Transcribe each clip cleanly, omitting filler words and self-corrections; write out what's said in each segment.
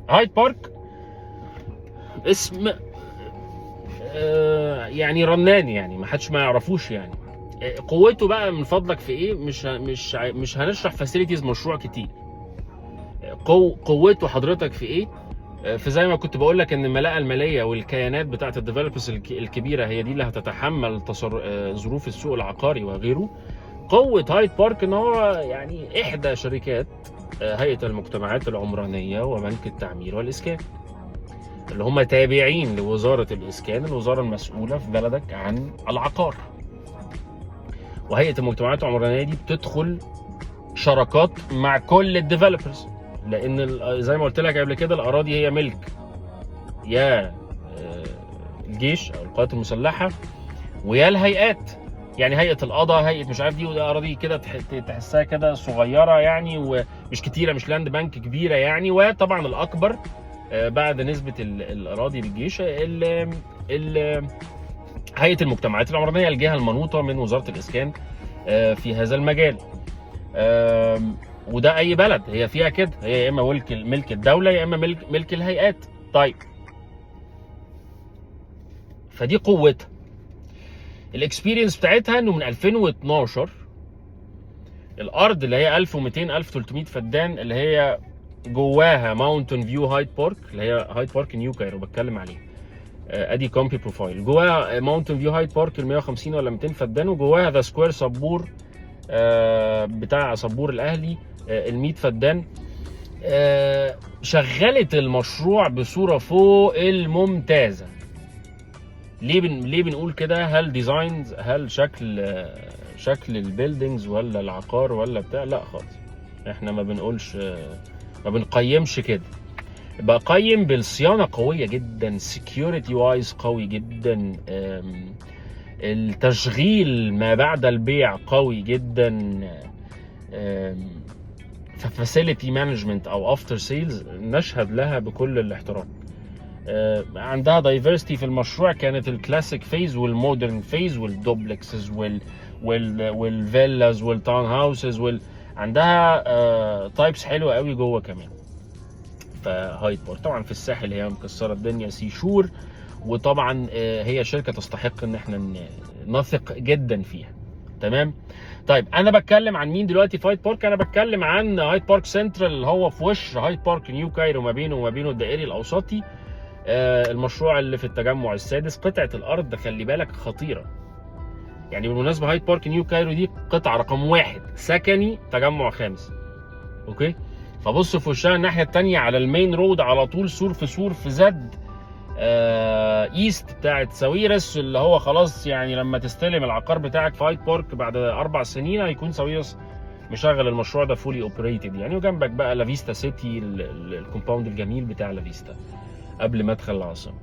هايد بارك اسم يعني رنان، يعني ما حدش ما يعرفوش يعني. قوته بقى من فضلك في ايه؟ مش هنشرح فاسيلتيز مشروع كتير. قوته حضرتك في ايه؟ في زي ما كنت بقول لك ان الملاءه الماليه والكيانات بتاعه الديفلوبرز الكبيره هي دي اللي هتتحمل ظروف السوق العقاري وغيره. قوه هايد بارك ان هو يعني احدى شركات هيئه المجتمعات العمرانيه وبنك التعمير والاسكان، اللي هم تابعين لوزاره الاسكان، الوزاره المسؤوله في بلدك عن العقار. وهيئه المجتمعات العمرانيه دي بتدخل شراكات مع كل الديفلوبرز، لان زي ما قلت لك قبل كده الاراضي هي ملك يا الجيش او القوات المسلحه ويا الهيئات. يعني هيئه القضاء، هيئه مش عارف دي، وده اراضي كده تحسها كده صغيره يعني ومش كتيره، مش لاند بانك كبيره يعني. وطبعا الاكبر بعد نسبه الاراضي للجيش هيئه المجتمعات العمرانيه، الجهه المنوطه من وزاره الاسكان في هذا المجال. وده اي بلد هي فيها كده، هي يا اما ملك الدوله يا اما ملك الهيئات. طيب، فدي قوتها. الاكسبيرينس بتاعتها انه من 2012 الارض اللي هي 1200 1300 فدان اللي هي جواها ماونتن فيو هايد بارك، اللي هي هايد بارك نيو كايرو بتكلم عليه، ادي كومبي بروفايل. جواها ماونتن فيو هايد بارك ال 150 ولا 200 فدان، وجواها ذا سكوير صبور بتاع صبور الاهلي ال 100 فدان. شغلت المشروع بصوره فوق الممتازه. ليه بنقول كده؟ هل ديزاينز، هل شكل البيلدينجز ولا العقار ولا بتاع؟ لا خالص، احنا ما بنقولش، ما بنقيمش كده. بقيم بالصيانه قويه جدا، سكيورتي وايز قوي جدا، التشغيل ما بعد البيع قوي جدا، ففاسيلتي مانجمنت او افتر سيلز نشهد لها بكل الاحترام. عندها دايفرستي في المشروع، كانت الكلاسيك فيز والمودرن فيز والدوبلكسز والفيلاز والتاون هاوسز عندها تايبس حلوه قوي جوه كمان. فهايد بارك طبعا في الساحل هي مكسره الدنيا، سي شور، وطبعا هي شركه تستحق ان احنا نثق جدا فيها. تمام. طيب انا بتكلم عن مين دلوقتي في هايد بارك؟ انا بتكلم عن هايد بارك سنترال اللي هو في وش هايد بارك نيو كايرو، ما بينه وما بينه الدائري الاوسطي. المشروع اللي في التجمع السادس. قطعه الارض خلي بالك خطيره. يعني بالمناسبه هايد بارك نيو كايرو دي قطعه رقم 1 سكني تجمع خامس. اوكي، فبص في وشها الناحيه الثانيه على المين رود على طول، سور في سور في زد ايست بتاعت ساويرس، اللي هو خلاص يعني لما تستلم العقار بتاعك في هايد بارك بعد 4 سنين هيكون ساويرس مشغل المشروع ده فولي اوبريتد يعني. وجنبك بقى لافيستا سيتي، الكومباوند الجميل بتاع لافيستا قبل مدخل العاصمه.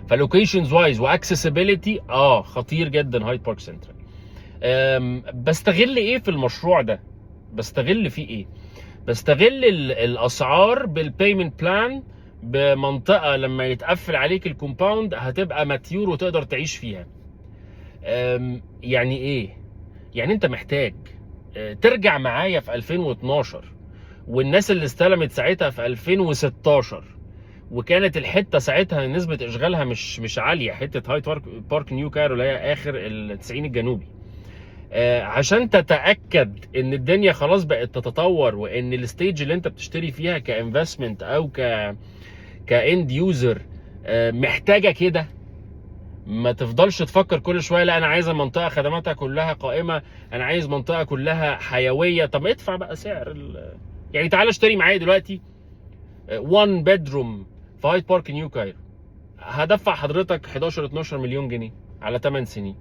فلوكيشنز وايز واكسسبيليتي خطير جدا هايد بارك سنترال. بستغل ايه في المشروع ده؟ بستغل فيه ايه؟ بستغل الاسعار بالبيمنت بلان، بمنطقه لما يتقفل عليك الكومباوند هتبقى ماتيور وتقدر تعيش فيها. يعني ايه؟ يعني انت محتاج ترجع معايا في 2012 والناس اللي استلمت ساعتها في 2016، وكانت الحته ساعتها نسبه اشغالها مش عاليه، حته هايد بارك نيو كايرو اللي هي اخر التسعين الجنوبي. عشان تتاكد ان الدنيا خلاص بقت تتطور، وان الستيج اللي انت بتشتري فيها كانفستمنت او كاند يوزر محتاجه كده. ما تفضلش تفكر كل شويه لا انا عايز المنطقه خدماتها كلها قائمه، انا عايز منطقه كلها حيويه. طب ادفع بقى سعر يعني تعال اشتري معايا دلوقتي 1 بيدروم في هايد بارك نيو كايرو، هدفع حضرتك 11 12 مليون جنيه على 8 سنين.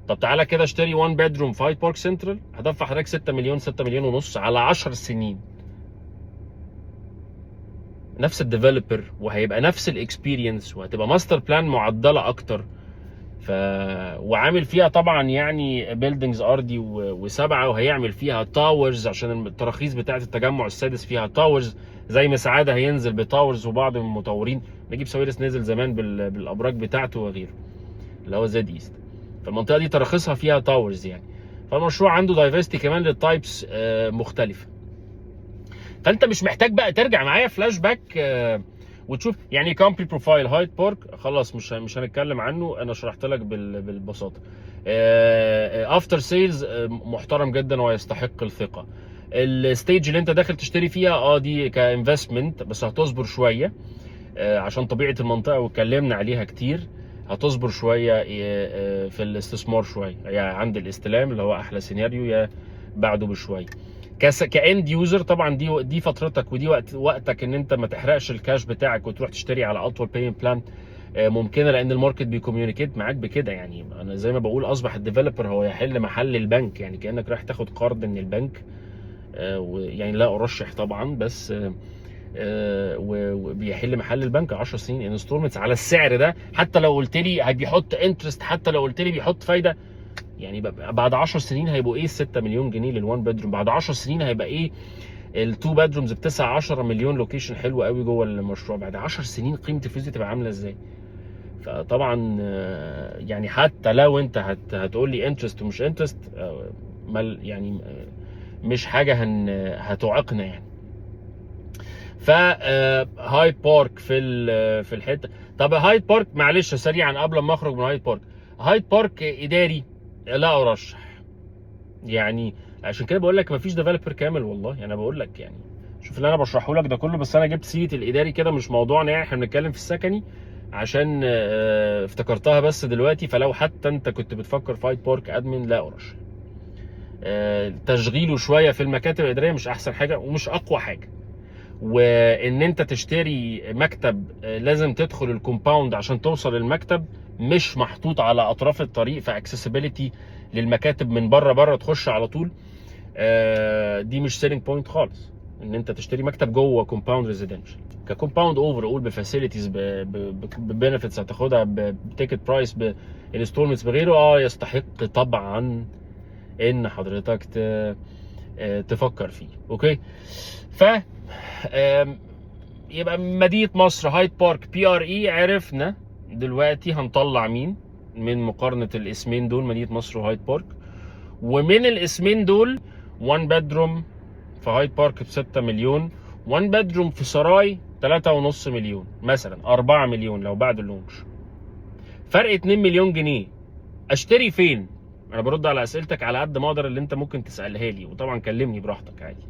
طب تعالى كده اشتري 1 بيدروم في هايد بارك سنترال، هدفع حضرتك 6 مليون 6 مليون ونص على 10 سنين. نفس الديفلوبر وهيبقى نفس الاكسبيرينس وهتبقى ماستر بلان معدله اكتر. وعامل فيها طبعا يعني بيلدينجز ارضي وسبعه، وهيعمل فيها تاورز عشان التراخيص بتاعه التجمع السادس فيها تاورز، زي ما سعاده هينزل بتاورز، وبعض من المطورين نجيب ساويرس نزل زمان بالابراج بتاعته وغيره اللي هو زد ايست. فالمنطقه دي تراخيصها فيها تاورز يعني. فالمشروع عنده دايفرستي كمان للتايبس مختلفه. فانت مش محتاج بقى ترجع معايا فلاش باك وتشوف يعني كومبلي بروفايل هايد بارك. خلاص مش هنتكلم عنه، انا شرحت لك بالبساطه. افتر سيلز محترم جدا ويستحق الثقه. الستيج اللي انت داخل تشتري فيها دي كانفستمنت، بس هتصبر شويه عشان طبيعه المنطقه واتكلمنا عليها كتير. هتصبر شويه في الاستثمار شويه، يعني عند الاستلام اللي هو احلى سيناريو، يا بعده بشويه. كاند يوزر طبعا دي فترتك، ودي وقتك ان انت ما تحرقش الكاش بتاعك وتروح تشتري على اطول بيمنت بلان ممكنه، لان الماركت بيكوميونيكيت معاك بكده. يعني انا زي ما بقول اصبح الديفلوبر هو يحل محل البنك، يعني كانك رايح تاخد قرض من البنك. يعني لا ارشح طبعا، بس وبيحل محل البنك 10 سنين انستولمنتس على السعر ده. حتى لو قلت لي بيحط انترست، حتى لو قلت لي بيحط فايده، يعني بعد 10 سنين هيبقوا ايه 6 مليون جنيه للوان بيدروم؟ بعد 10 سنين هيبقى ايه التو بيدرومز ب 9 10 مليون؟ لوكيشن حلو قوي جوه المشروع. بعد 10 سنين قيمه الفلوس دي تبقى عامله ازاي؟ فطبعا يعني حتى لو انت هتقول لي انترست ومش انترست، يعني مش حاجه هتعيقنا يعني. هايد بارك في الحته. طب هايد بارك معلش سريعا قبل ما اخرج من هايد بارك، هايد بارك اداري لا ارشح. يعني عشان كده بقول لك مفيش ديفلوبر كامل والله. يعني انا بقول لك، يعني شوف اللي انا بشرحه لك ده كله، بس انا جبت سيره الاداري كده مش موضوعنا، يعني احنا بنتكلم في السكني عشان افتكرتها بس دلوقتي. فلو حتى انت كنت بتفكر في هايد بارك ادمن، لا ارشح. تشغيله شويه في المكاتب الاداريه مش احسن حاجه ومش اقوى حاجه. وان انت تشتري مكتب لازم تدخل الكومباوند عشان توصل المكتب، مش محطوط على اطراف الطريق، فاكسسبيليتي للمكاتب من بره تخش على طول. دي مش سيلينج بوينت خالص ان انت تشتري مكتب جوه كومباوند ريزيدنشال. ككومباوند اوفر اول بفاسيلتيز ببنفيتس هتاخدها بتيكت برايس بانستولمنتس بغيره، يستحق طبعا ان حضرتك تفكر فيه. اوكي، ف يبقى مدينة مصر هايد بارك PRE. عرفنا دلوقتي هنطلع مين من مقارنة الاسمين دول، مدينة مصر وهايد بارك. ومن الاسمين دول 1 bedroom في هايد بارك ب 6 مليون، 1 bedroom في سراي 3.5 مليون مثلا، 4 مليون لو بعد اللونش. فرق 2 مليون جنيه. اشتري فين؟ انا برد على اسئلتك على قد ما اقدر اللي انت ممكن تسالها لي، وطبعا كلمني براحتك عادي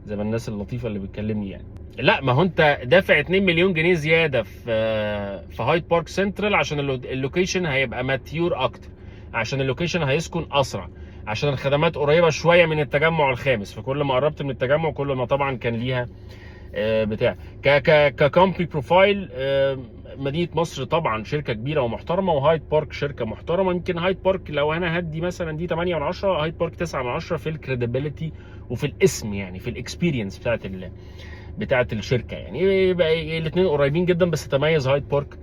زي ما الناس اللطيفه اللي بتكلمني يعني. لا، ما هو انت دافع 2 مليون جنيه زياده في هايد بارك سنترال عشان اللوكيشن هيبقى ماتيور اكتر، عشان اللوكيشن هيسكن اسرع، عشان الخدمات قريبه شويه من التجمع الخامس. فكل ما قربت من التجمع كل ما طبعا كان ليها بتاع ككومبلي بروفايل. مدينه مصر طبعا شركه كبيره ومحترمه، وهايد بارك شركه محترمه. يمكن هايد بارك لو انا هدي مثلا دي 8 من 10، هايد بارك 9 من 10 في الكريديبيليتي وفي الاسم، يعني في الاكسبيرينس بتاعت الشركه. يعني يبقى الاثنين قريبين جدا، بس تميز هايد بارك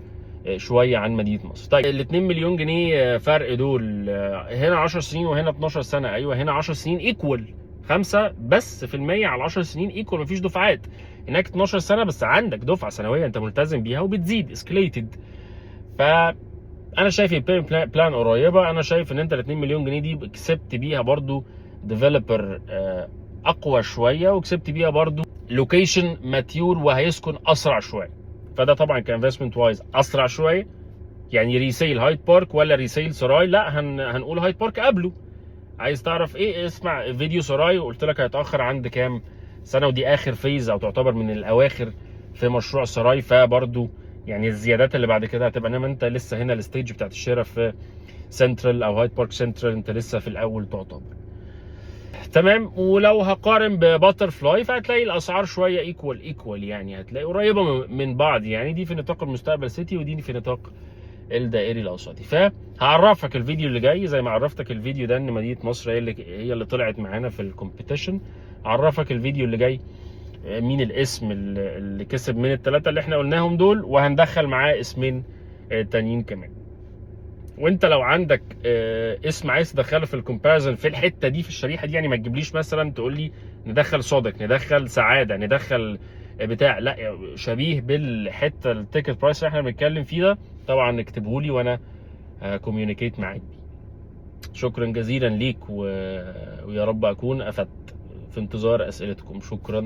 شويه عن مدينه مصر. طيب ال 2 مليون جنيه فرق دول، هنا 10 سنين وهنا 12 سنه. ايوه هنا 10 سنين ايكوال 5 بس في المية على 10 سنين ايكوال، مفيش دفعات. هناك 12 سنه بس عندك دفعه سنويه انت ملتزم بيها وبتزيد اسكليتد. فانا شايف البيمنت بلان قريبه. انا شايف ان انت ال 2 مليون جنيه دي كسبت بيها برضو ديفلوبر اقوى شويه، وكسبت بيها برضو لوكيشن ماتيور وهيسكن اسرع شويه. فده طبعا كانفستمنت وايز اسرع شويه. يعني ريسيل هايد بارك ولا ريسيل سراي؟ لا، هنقول هايد بارك قبله. عايز تعرف ايه؟ اسمع فيديو سراي وقلت لك هيتاخر عند كام سنه، ودي اخر فيز او تعتبر من الاواخر في مشروع سراي. فبرضو يعني الزيادات اللي بعد كده هتبقى، انما انت لسه هنا الستيج بتاعت الشراء في سنترال او هايد بارك سنترال انت لسه في الاول تعتبر. تمام. ولو هقارن بباتر فلاي فهتلاقي الاسعار شويه ايكوال، يعني هتلاقي قريبه من بعض. يعني دي في نطاق المستقبل سيتي ودي في نطاق الدائري الاوسطي. فهعرفك الفيديو اللي جاي زي ما عرفتك الفيديو ده ان مدينه مصر هي اللي طلعت معانا في الكومبيتيشن. هعرفك الفيديو اللي جاي مين الاسم اللي كسب من الثلاثه اللي احنا قلناهم دول، وهندخل معاه اسمين تانيين كمان. وانت لو عندك اسم عايز تدخله في الكومباريزن في الحته دي في الشريحه دي، يعني ما تجيبليش مثلا تقول لي ندخل صادق، ندخل سعاده، ندخل بتاع، لا شبيه بالحته التيكت برايس اللي احنا بنتكلم فيه ده، طبعا اكتبه لي وانا هكوميونيكيت معاك. شكرا جزيلا ليك ويا رب اكون افدت. في انتظار اسئلتكم. شكرا.